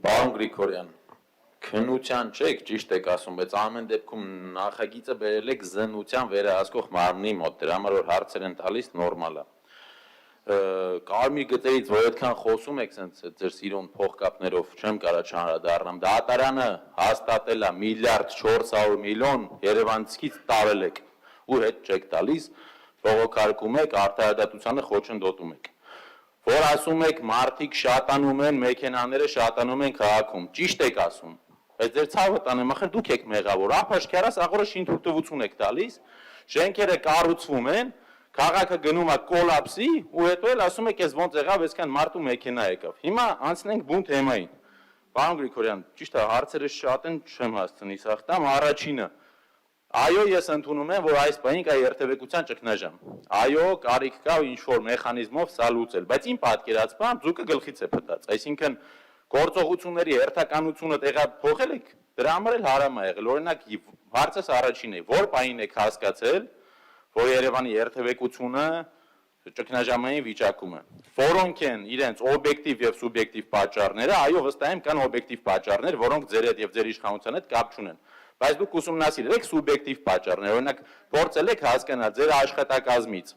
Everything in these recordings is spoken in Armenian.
Պարոն Գրիգորյան, քննության չեք, ճիշտ եք ասում, բայց ամեն դեպքում նախագիծը բերել եք զննության վերահսկող մարմնի մոտ, դրա համար որ հարցեր են տալիս նորմալ է։ Կարմիր գծերից որ այդքան խոսում եք ձեր սիրուն փողկապներով, չեմ կարա չանդրադառնամ, դատարանը հաստատել է 1.4 միլիարդ Երևանցիից տարել եք ու հետ չեք տալիս, բողոքարկում եք, արդարադատությանը խոչընդոտում եք։ Որ ասում եք մարդիկ շատանում են, մեքենաները շատանում են քաղաքում, ճիշտ եք ասում, բայց ձեր ցավը տանեմ, ախր դուք եք մեղավոր, ափաշկյարաս աղորը շինթույլտվություն եք տալիս, շենքերը կառուցվում են, քաղաքը գնում է կոլապսի ու հետո էլ ասում եք, ես ոնց եղավ, այսքան մարդ ու մեքենա եկավ։ Հիմա անցնենք բուն թեմային։ Պարոն Գրիգորյան, ճիշտ է, հարցերը շատ են, չեմ հասցնի սախտամ, առաջինը Այո, ես ընդունում եմ, որ այս բանին կա երթևեկության ճգնաժամ։ Այո, կարիք կա ինչ-որ մեխանիզմով սա լուծել, բայց իմ պատկերացմամբ ձուկը գլխից է փտած։ Այսինքն գործողությունների հերթականությունը տեղափոխել եք, դրա համար էլ հարամ է եղել։ Օրինակ, հարցս առաջին է, որ բանին եք հասկացել, որ Երևանի երթևեկությունը ճգնաժամային վիճակում է։ Որոնք են իրենց օբյեկտիվ եւ սուբյեկտիվ պատճառները, այո, վստահ եմ կան օբյեկտիվ պատճառներ, որոնք ձեր հետ եւ ձեր իշխանության հետ կապ չունեն։ Բայց դուք ուսումնասիրել եք սուբյեկտիվ պատճառներ, օրինակ փորձել եք հասկանալ ձեր աշխատակազմից,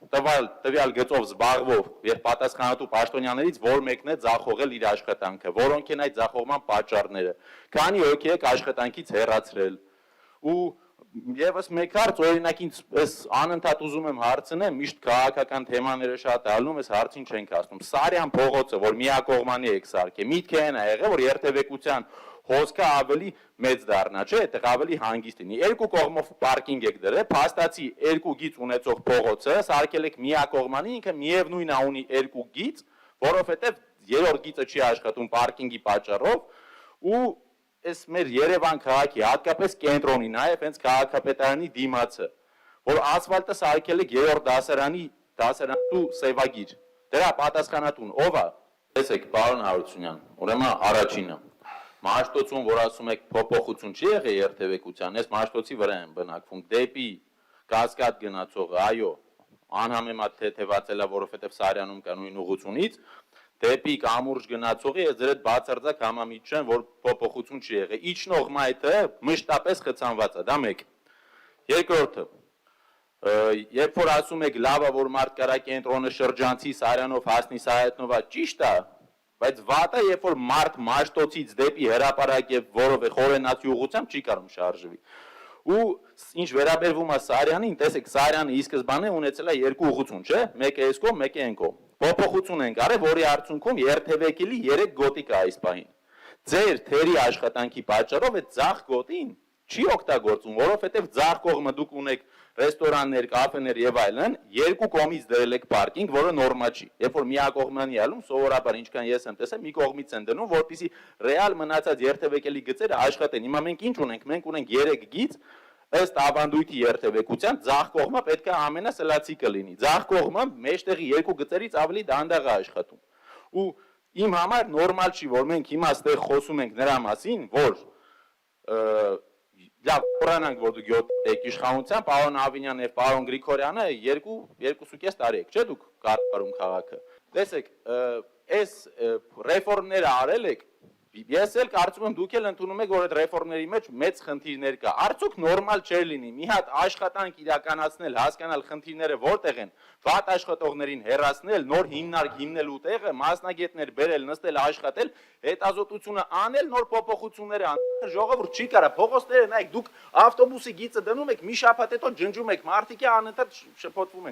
տվյալ գծով զբաղվող եւ պատասխանատու պաշտոնյաներից որ մեկն է ձախողել իր աշխատանքը, որոնք են այդ ձախողման պատճառները, քանի հոգի եք աշխատանքից հեռացրել։ Ու եւս մեկ հարց, օրինակ ինձ այս անընդհատ ուզում եմ հարցնեմ, միշտ քաղաքական թեմաները շատ ալնում, այս հարցին չենք հասնում։ Սարյան փողոցը, որ միակողմանի եք սարքել, միտքը այն է եղել, որ երթևեկության հոսքը ավելի մեծ դառնա, չէ, այդտեղ ավելի հանգիստ լինի։ Երկու կողմով պարկինգ եք դրել, փաստացի երկու գիծ ունեցող փողոցը սարքել եք միակողմանի, ինքը միևնույն է ունի երկու գիծ, որովհետև երրորդ գիծը չի աշխատում պարկինգի պատճառով ու այս մեր Երևան քաղաքի հատկապես կենտրոնի, նաև հենց քաղաքապետարանի դիմացը, որ ասֆալտը սարքել եք երրորդ դասարանու սևագիր։ Դրա պատասխանատուն ով է։ Տեսեք, պարոն Հարությունյան, ուրեմն առաջինը Մաշտոցում, որ ասում եք փոփոխություն չի եղել երթևեկության, ես Մաշտոցի վրա եմ բնակվում, դեպի Կասկադ գնացողը, այո, անհամեմատ թեթևացել է, որովհետև Սարյանում կա նույն ուղղությունից, դեպի Կամուրջ գնացողի ես ձեր հետ բացարձակ համամիջ չեմ, որ փոփոխություն չի եղել։ Իջնող մայթը մշտապես խցանված է, դա մեկ։ Երկրորդը, երբ որ ասում եք լավ է, որ մարդ կարա կենտրոնը շրջանցի Սարյանով հասնի Սայաթնովա, ճիշտ է, բայց վատը, երբ որ մարդ Մաշտոցից դեպի հրապարակ եւ որովե խորենացի ուղղությամբ չի կարող շարժվի։ Ու ինչ վերաբերվում է Սարյանին, տեսեք, Սարյանը ի սկզբանե ունեցել է երկու ուղղություն, չէ՞, մեկը այս կողմ, մեկը այն կողմ։ Փոփոխություն են արել, որի արդյունքում երթևեկելի 3 գոտի կա այս պահին։ Ձեր թերի աշխատանքի պատճառով այդ ձախ գոտին չի օգտագործում, որովհետև ձախ կողմը դուք ունեք ռեստորաններ, կաֆեներ եւ այլն, երկու կողմից դրել եք պարկինգ, որը նորմալ չի։ Երբ որ միակողմանի ալում, սովորաբար ինչքան ես եմ տեսել, մի կողմից են դնում, որպեսզի ռեալ մնացած երթևեկելի գծերը աշխատեն։ Հիմա մենք ինչ ունենք։ Մենք ունենք 3 գիծ, ըստ ավանդույթի երթևեկության, ձախ կողմը պետք է ամենասլացիկը լինի։ Ձախ կողմը մեջտեղի երկու գծերից ավելի դանդաղ է աշխատում։ Ու իմ համար նորմալ չի, որ մենք հիմա ստեղ խոսում ենք նրա մասին, որ լավ, խորանանք, որ դուք 7 եք իշխանության, պարոն Ավինյանն եւ պարոն Գրիգորյանը 2.5 տարի եք, չէ՞ դուք կառավարում քաղաքը։ Տեսեք, այս ռեֆորմները արել եք, ես էլ կարծում եմ դուք էլ ընդունում եք, որ այդ ռեֆորմների մեջ մեծ խնդիրներ կա։ Արդյոք նորմալ չէր լինի մի հատ աշխատանք իրականացնել, հասկանալ խնդիրները որտեղ են, վատ աշխատողներին հեռացնել, նոր հիմնարկ հիմնելու տեղը, մասնագետներ բերել, նստել աշխատել, հետազոտությունը անել, նոր փոփոխություններ անել։ Ժողովուրդ չի կարա, փողոցները նայեք, դուք ավտոբուսի գիծը դնում եք, մի շաբաթ հետո ջնջում եք, մարդիկ անընդհատ շփոթվում են։